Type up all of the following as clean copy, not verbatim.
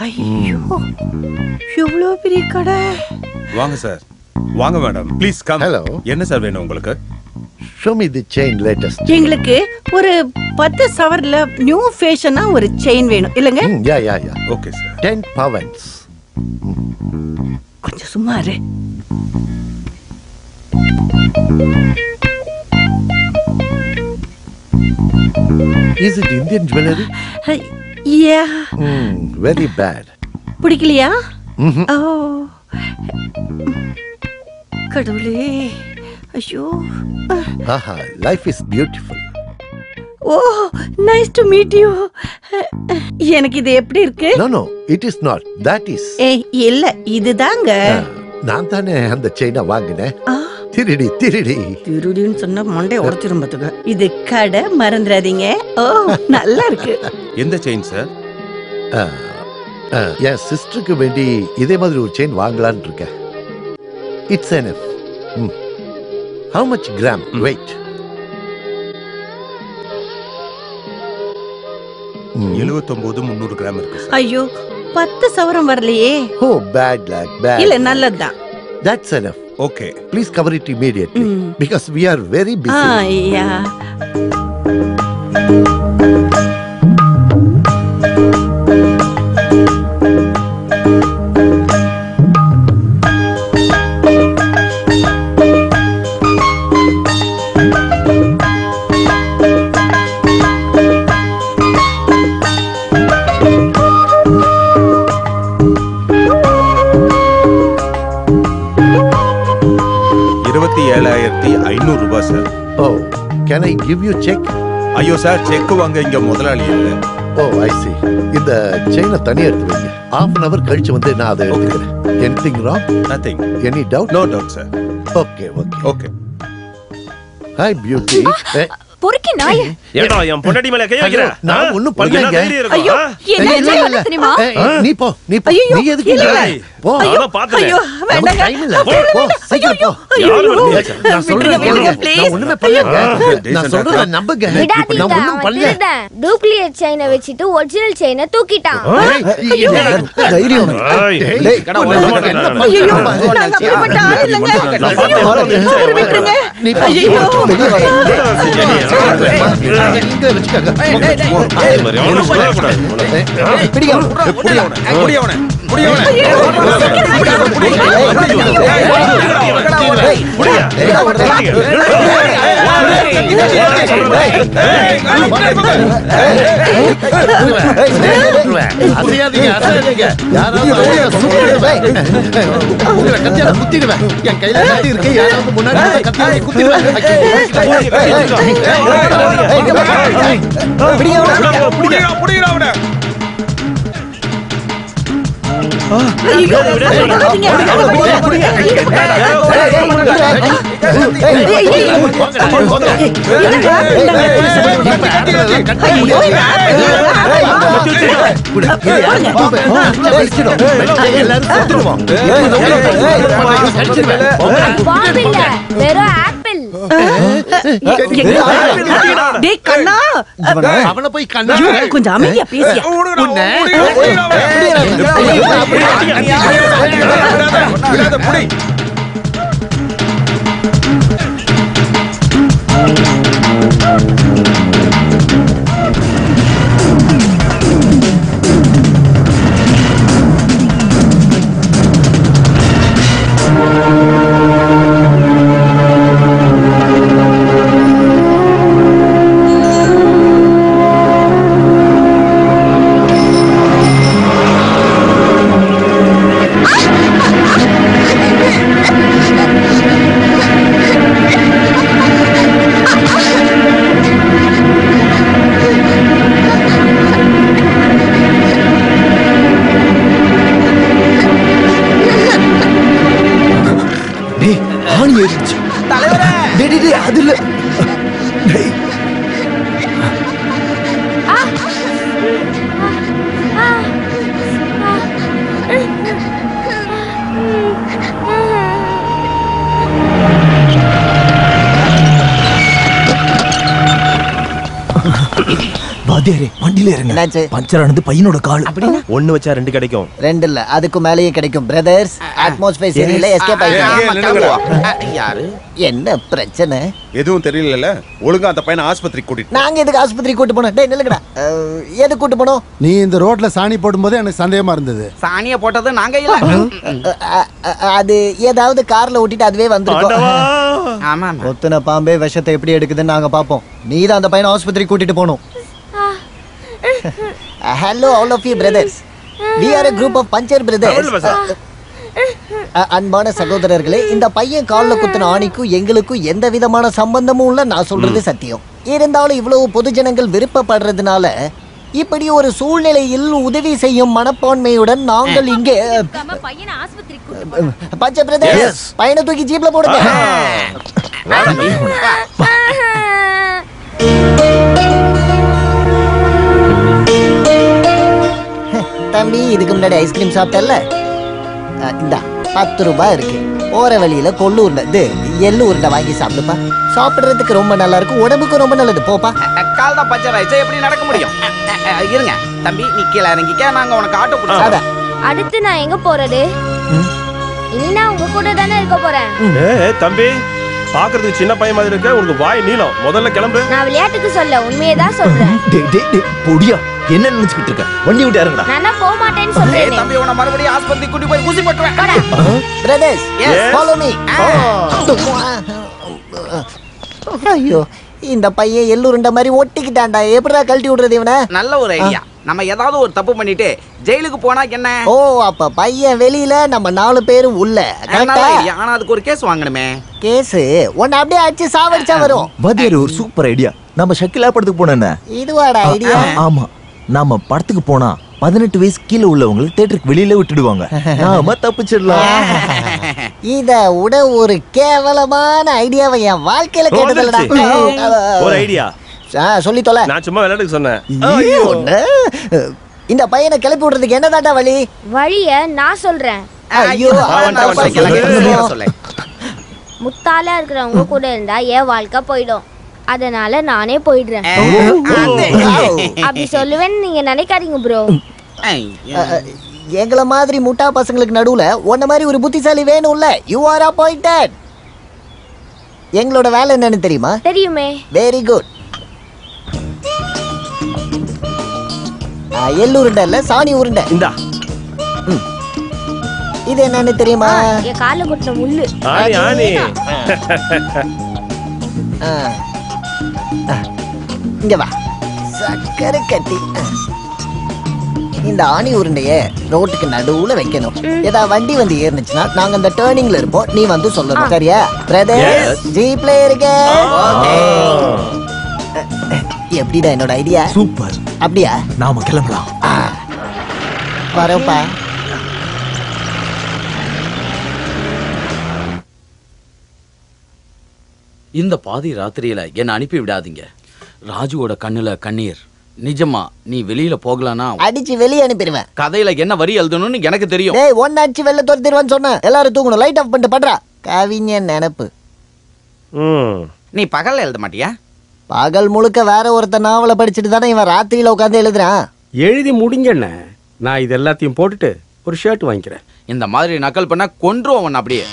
ஐயோ, எவ்வளவு பெரிய கடை. வாங்க சார், வாங்க மேடம், ப்ளீஸ் கம். ஹலோ. என்ன சார் வேணும் உங்களுக்கு? Show me the chain latest. எங்களுக்கு ஒரு 10 சவர்ல நியூ ஃபேஷனா ஒரு செயின் வேணும் இல்லங்க? Yeah. Okay sir. 10 pavans. கொஞ்சம் சும்மா இரு. Is it Indian jewelry? Yeah. Very bad. பிடிக்கலையா? ஓ கடவுளே, ஐயோ. Aha, life is beautiful. O, nice to meet you. எனக்கு இது எப்படி இருக்கு? No, it is not. That is. ஏய், இல்ல, இதுதாங்க. நான் தானே அந்த செயினை வாங்கினேன். திருடின்னு சொன்னா மண்டை உடைச்சிரும் பாத்துக்க. இது கடை, மறந்துடாதீங்க. ஓ, நல்லா இருக்கு. எந்த செயின் சார்? என் சிஸ்டருக்கு வேண்டி இதே மாதிரி ஒரு செயின் வாங்கலான்னு இருக்கேன். It's enough. How much gram? Wait. 79,300 gram இருக்கு சார். ஐயோ, 10 சவரம் வரலையே. Oh, bad luck, bad. இல்ல, நல்லதுதான். That's enough. Okay. Please cover it immediately because we are very busy. Yeah. ₹27,500 sir. Oh, can I give you check? ஐயோ sir, check வாங்க இங்க முதலாளி இல்ல. Oh, I see. இந்த செயினை தனியா எடுத்து வைங்க. half an hour கழிச்சு வந்து நான் அதை எடுத்துக்கிறேன். Anything wrong? Nothing. Any doubt? No doubt sir. Okay. Hi beauty. பொறுக்கி நாய். ஏடா என் பொண்டாட்டி மேல கை வைக்கிற? நான் ஒண்ணும் பண்ணலங்க. ஐயோ, என்ன தெரியுமா? நீ போ. நீ எதுக்கு போ. நான் பார்த்தேன். ஐயோ, வேண்டாங்க. டைம் இல்ல. போ, சீக்கிரம் போ. நான் சொல்றேன் கேளுங்க. நான் ஒண்ணுமே பண்ணலங்க. நான் சொல்றத நம்புங்க. நான் ஒண்ணும் பண்ணல. டூப்ளிகேட் செயினை வச்சிட்டு ஒரிஜினல் செயினை தூக்கிட்டான். தைரியம். டேய் கடா ஓட என்ன ஐயோ, நான் அப்படிப்பட்ட ஆள் இல்லங்க. விட்டுருங்க. நீ ஐயோ. இங்க வெச்சுக்கங்க. என் கையில கத்தி இருக்கு. யாராவது முன்னாடி கத்தி குத்திடுவேன். அவனை போய் கண்ணா கொஞ்சம் அமைதியா பேசியா. வாத்தியாரே வண்டியில இருங்க. என்னாச்சு? பஞ்சர் ஆனது பையனோட கால். அப்படின்னா ஒண்ணு வச்சா ரெண்டு கிடைக்கும். ரெண்டு இல்ல அதுக்கு மேலேயே கிடைக்கும் பிரதர்ஸ். அட்மாஸ்பியர் சரியில்லை, எஸ்கேப் ஆயிடுங்க. யாரு? என்ன பிரச்சனை? எதுவும் தெரியல. ஒழுங்கா அந்த பையனை ஆஸ்பத்திரிக்கு கூட்டிட்டு நாங்க எதுக்கு ஆஸ்பத்திரி கூட்டு போனோம்? டேய் நில்லுங்கடா. எதுக்கு கூட்டு போனோம்? நீ இந்த ரோட்ல சாணி போடும்போது எனக்கு சந்தேகமா இருந்தது. சாணிய போட்டது நாங்க இல்ல. அது ஏதாவது கார்ல ஓட்டிட்டு அதுவே வந்துருக்கும். ஆமா ஒத்துன பாம்பே விஷத்தை எப்படி எடுக்குதுன்னு நாங்க பாப்போம். நீ தான் அந்த பையனை ஆஸ்பத்திரி கூட்டிட்டு போகணும். Hello all of you brothers. We are a group of Panchar brothers. அன்பான சகோதரர்களே, இந்த பையன் கால்ல குத்துன ஆணிக்கும் எங்களுக்கும் எந்த விதமான சம்பந்தமும் இல்ல. நான் சொல்றது சத்தியம். இருந்தாலும் இவ்வளவு பொதுஜனங்கள் விருப்பப்படுறதுனால இப்படி ஒரு சூழ்நிலையில் உதவி செய்யும் மனப்பான்மையுடன் நாங்கள் இங்கே பஞ்ச பிரதர்ஸ் பையனை தூக்கி ஜீப்ல போடுங்க. தம்பி, இதுக்கு முன்னாடி ஐஸ்கிரீம் சாப்பிட்டல, இந்த 10 ரூபாய் இருக்கு. போற வழியில கொள்ளு உருண்டை எள்ளு உருண்டை வாங்கி சாப்பிடுப்பா. சாப்பிடுறதுக்கு ரொம்ப நல்லா இருக்கும், உடம்புக்கு ரொம்ப நல்லது. போப்பா. கால் தான் பஞ்சர் ஆயிடுச்சு, எப்படி நடக்க முடியும்? இருங்க தம்பி, நீ கீழே இறங்கிக்க, நாங்க உனக்கு ஆட்டோ பிடிச்சோம். அடுத்து நான் எங்க போறது? இனி நான் உங்க கூட தானே இருக்க போறேன். தம்பி, பாக்குறதுக்கு சின்ன பையன் மாதிரி இருக்க, உனக்கு வாய் நீளம். முதல்ல கிளம்பு. நான் விளையாட்டுக்கு சொல்ல, உண்மையை தான் சொல்றேன். பொடியா என்ன நினைச்சுக்கிட்டு இருக்க? வண்டி விட்டு இறங்குடா. நான் போக மாட்டேன்னு சொல்றேன். தம்பி, உன மறுபடியும் ஆஸ்பத்திரி கூட்டி போய் ஊசி போட்டுவேன். Brothers follow me. ஐயோ, இந்த பையன் எள்ளுருண்ட மாதிரி ஒட்டிக்கிட்டான்டா. எப்படிடா கழட்டி விடுறது இவனை? நல்ல ஒரு ஐடியா. நம்ம ஏதாவது ஒரு தப்பு பண்ணிட்டு ஜெயிலுக்கு போனா என்ன? ஓ, அப்ப பையன் வெளியில, நம்ம 4 பேரும் உள்ள. ஆனா அதுக்கு ஒரு கேஸ் வாங்கணுமே. கேஸ் உன்னை அப்படியே அடிச்சு சாவடிச்சா வரும். வாத்தியாரே, ஒரு சூப்பர் ஐடியா. நம்ம ஷக்கிலா படத்துக்கு போனேன். இதுவாடா ஐடியா? ஆமா, நாம படத்துக்கு போனா 18 வயசு கீழே உள்ளவங்களை தியேட்டருக்கு வெளியில விட்டுடுவாங்க. நாம தப்பிச்சிடலாம். இத விட ஒரு கேவலமான ஐடியாவை என் வாழ்க்கையில கேட்டதில்லடா. ஒரு ஐடியா சொல்லி தொலை. நான் சும்மா விளையாட்டுக்கு சொன்னேன். இந்த பையனை கிளப்பி விடுறதுக்கு என்னதாண்டா வழி? வழிய நான் சொல்றேன். ஐயோ, முத்தாலா இருக்கிறவங்க கூட இருந்தா என் வாழ்க்கை போயிடும். அதனால நானே போயிடுறேன். அப்படி சொல்லுவேன்னு நீங்க நினைக்காதீங்க ப்ரோ. எங்கள மாதிரி முட்டா பசங்களுக்கு நடுவுல உன்ன மாதிரி ஒரு புத்திசாலி வேணும்ல. You are appointed. எங்களோட வேலை என்னன்னு தெரியுமா? தெரியுமே. Very good. எள்ளு உருண்டை இல்ல, சாணி உருண்டை. இந்தா. இது என்னன்னு தெரியுமா? என் கால குட்டின முள்ளு. ஆனி ஆனி. இங்க வா. சக்கரை கட்டி. இந்த ஆணி உருண்டைய ரோட்டுக்கு நடுவுல வைக்கணும். ஏதாவது வண்டி வந்து ஏறிச்சுன்னா நாங்க அந்த டர்னிங்ல இருப்போம், நீ வந்து சொல்லணும். சரியா பிரதர்ஸ்? ஜீப்ல இருக்க. எப்படிடா என்னோட ஐடியா? சூப்பர். அப்படியா? நாம கிளம்பலாம். வரப்பா. இந்த பாதி ராத்திரியில என்ன அனுப்பி விடாதீங்க. ராஜுவோட கண்ணுல கண்ணீர். நிஜமா நீ வெளியில போகலானா அடிச்சு வெளியே அனுப்பிடுவேன். கதையில என்ன வரி எழுதணும்னு எனக்கு தெரியும். டேய், ஒன்னு அடிச்சு வெளில துரத்திடுவான்னு சொன்னேன். எல்லாரும் தூங்கணும். லைட் ஆஃப் பண்ணிட்டு பண்றா. கவிஞன் நினைப்பு. நீ பகல்ல எழுத மாட்டியா? பகல் முழுக்க வேற ஒருத்த நாவலை படிச்சுட்டு தானே இவன் ராத்திரியில உட்காந்து எழுதுறான். எழுதி முடிங்கண்ண. நான் இது எல்லாத்தையும் போட்டுட்டு ஒரு ஷர்ட் வாங்கிக்கிறேன். இந்த மாதிரி நக்கல் பண்ணா கொன்றுவன். அப்படியே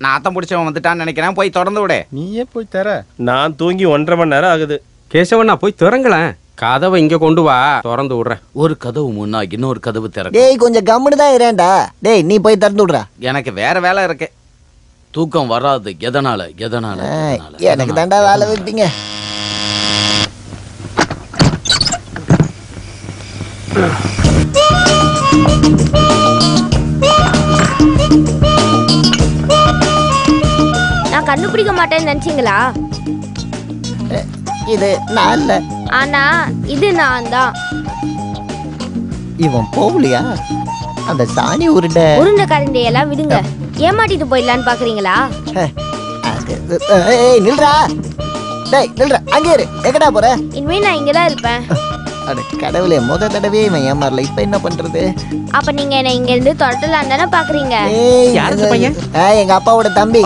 நான் அத்தம் பிடிச்சவன் வந்துட்டான்னு நினைக்கிறேன். போய் திறந்து விட. நீயே போய் தர. நான் தூங்கி 1.5 மணி நேரம் ஆகுது. கேசவண்ணா போய் திறங்களேன். கதவை இங்க கொண்டு வா, திறந்து விடுறேன். ஒரு கதவு முன்னா இன்னொரு கதவு திறக்கும். டேய், கொஞ்சம் கம்முன்னு தான் இரேண்டா. டேய், நீ போய் திறந்து விடுறா. எனக்கு வேற வேலை இருக்கு. தூக்கம் வராது. எதனால எதனால எனக்கு தாண்டா வேலை வைப்பீங்க. நான் கண்டுபிடிக்க மாட்டேன்னு நினைச்சீங்களா? இது நான் இல்ல. ஆனா இது நான் தான். இவன் போகலையா? அந்த சாணி உருண்டை கரண்டையெல்லாம் விடுங்க. ஏமாட்டிட்டு போயிடலான்னு பாக்குறீங்களா? ஏய் நில்றா. டேய் நில்றா. அங்கே இரு. எங்கடா போற? இனிமே நான் இங்கதான் இருப்பேன். அட கடவுளே, முத தடவையே இவன் ஏமாறல. இப்ப என்ன பண்றது? அப்ப நீங்க என்ன இங்க இருந்து தொடட்டலாம் தானே பாக்குறீங்க? எங்க அப்பாவோட தம்பி.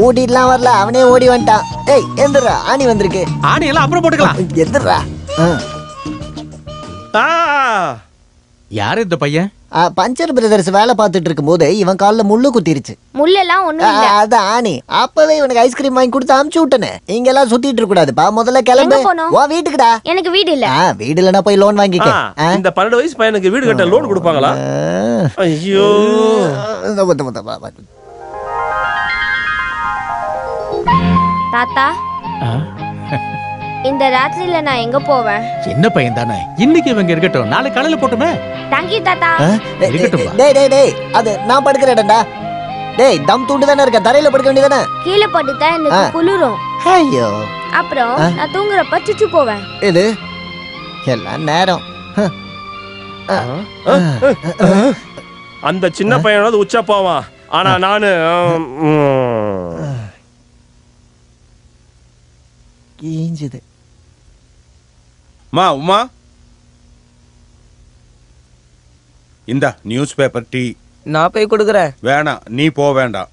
ஓடிடலாம் வரல, அவனே ஓடி வந்துட்டான். ஏய் எந்திரா, ஆணி வந்திருக்கு. ஆணி எல்லாம் அப்புறம் போட்டுக்கலாம். எந்திரா. யாரு இந்த பையன்? பஞ்சர் பிரதர்ஸ் வேலை பார்த்துட்டு இருக்கும் போது இவன் கால்ல முள்ளு குத்திருச்சு. முள்ளெல்லாம் ஒண்ணும் இல்ல. அதான் ஆணி. அப்பவே இவனுக்கு ஐஸ்கிரீம் வாங்கி கொடுத்து அமுச்சு விட்டனே. இங்க எல்லாம் சுத்திட்டு இருக்க கூடாதுப்பா. முதல்ல கிளம்பு. வா வீட்டுக்குடா. எனக்கு வீடு இல்ல. வீடு இல்லனா போய் லோன் வாங்கிக்க. இந்த 12 வயசு பையனுக்கு வீடு கட்ட லோன் கொடுப்பாங்களா? ஐயோ. தாத்தா, இந்த ராத்திரில நான் எங்க போவேன்? என்ன பையன் தானே, இன்னைக்கு இவங்க இருக்கட்டும், நாளை காலையில போட்டுமே. தேங்க்யூ தாத்தா. டேய் அது நான் படுக்கிற இடம்டா. டேய் தம் தூண்டு தானே இருக்க, தரையில படுக்க வேண்டியதானே. கீழே படுத்தா எனக்கு குளிரும். ஐயோ. அப்புறம் நான் தூங்குறப்ப சுச்சு போவேன். இது எல்லாம் நேரம். அந்த சின்ன பையனோட உச்சா போவான். ஆனா நானு கீஞ்சது. உமா இந்த நியூஸ் பேப்பர் டீ. நான் போய் கொடுக்குறேன். வேணாம், நீ போ வேண்டாம்.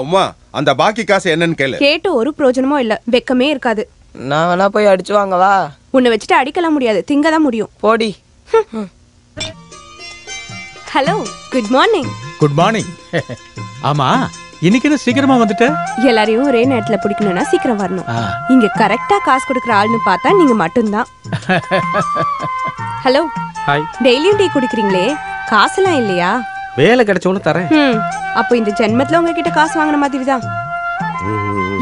உமா, அந்த பாக்கி காசு என்னன்னு கேளு. கேட்டு ஒரு பிரயோஜனமும் இல்ல, வெக்கமே இருக்காது. நான் வேணா போய் அடிச்சு வாங்கவா? உன்னை வச்சுட்டு அடிக்கலாம் முடியாது, திங்க தான் முடியும். போடி. Hello, good morning. Good morning. ஆமா, இன்னைக்கு என்ன சீக்கிரமா வந்துட்ட? எல்லாரையும் ஒரே நேரத்துல பிடிக்கணும்னா சீக்கிரம் வரணும். இங்க கரெக்டா காசு கொடுக்கற ஆள்னு பார்த்தா நீங்க மட்டும்தான். ஹலோ. ஹாய். டெய்லியும் டீ குடிக்கிறீங்களே, காசுலாம் இல்லையா? வேலை கிடைச்சவனு தரேன். அப்போ இந்த ஜென்மத்துல உங்ககிட்ட காசு வாங்கின மாதிரி தான்.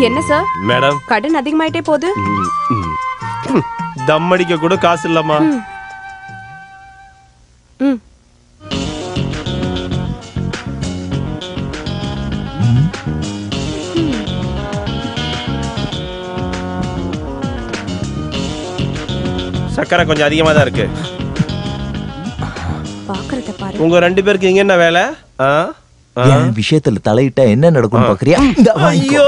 என்ன சார் மேடம், கடன் அதிகமாயிட்டே போகுது. தம் அடிக்க கூட காசு இல்லம்மா. சக்கரை கொஞ்சம் அதிகமா தான் இருக்கு. பாக்குறத பாரு. உங்க ரெண்டு பேருக்கு இங்க என்ன வேலை? என் விஷயத்துல தலையிட்டா என்ன நடக்கும் பாக்குறியா? ஐயோ.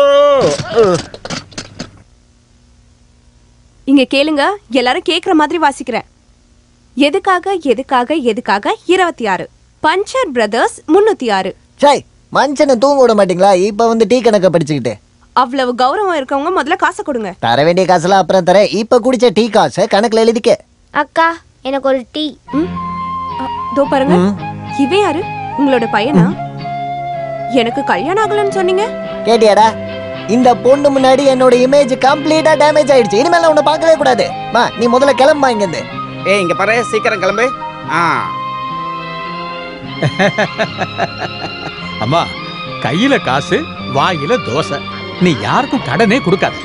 இங்க கேளுங்க, எல்லாரும் கேக்குற மாதிரி வாசிக்கிறேன். எதுக்காக 26 பஞ்சர் பிரதர்ஸ் 306. சை, மனுஷனை தூங்க விட மாட்டீங்களா? இப்ப வந்து டீ கணக்க படிச்சுக்கிட்டு. அவ்வளவு கௌரவம் இருக்கவங்க முதல்ல காசு கொடுங்க. தர வேண்டிய காசுலாம் அப்புறம் தரேன். இப்ப குடிச்ச டீ காசை கணக்குல எழுதிக்க. அக்கா, எனக்கு ஒரு டீ. தோ பாருங்க. இவன் யாரு? உங்களோட பையனா? எனக்கு கல்யாணம் ஆகலன்னு சொன்னீங்க. கேட்டியாடா? இந்த பொண்ணு முன்னாடி என்னோட இமேஜ் கம்ப்ளீட்டா டேமேஜ் ஆயிடுச்சு. இனிமேல உன்னை பார்க்கவே கூடாது. நீ முதல்ல கிளம்பா இங்க இருந்து. இங்க பாரு, சீக்கிரம் கிளம்பு. அம்மா, கையில காசு, வாயில தோசை. நீ யாருக்கும் கடனே கொடுக்காத.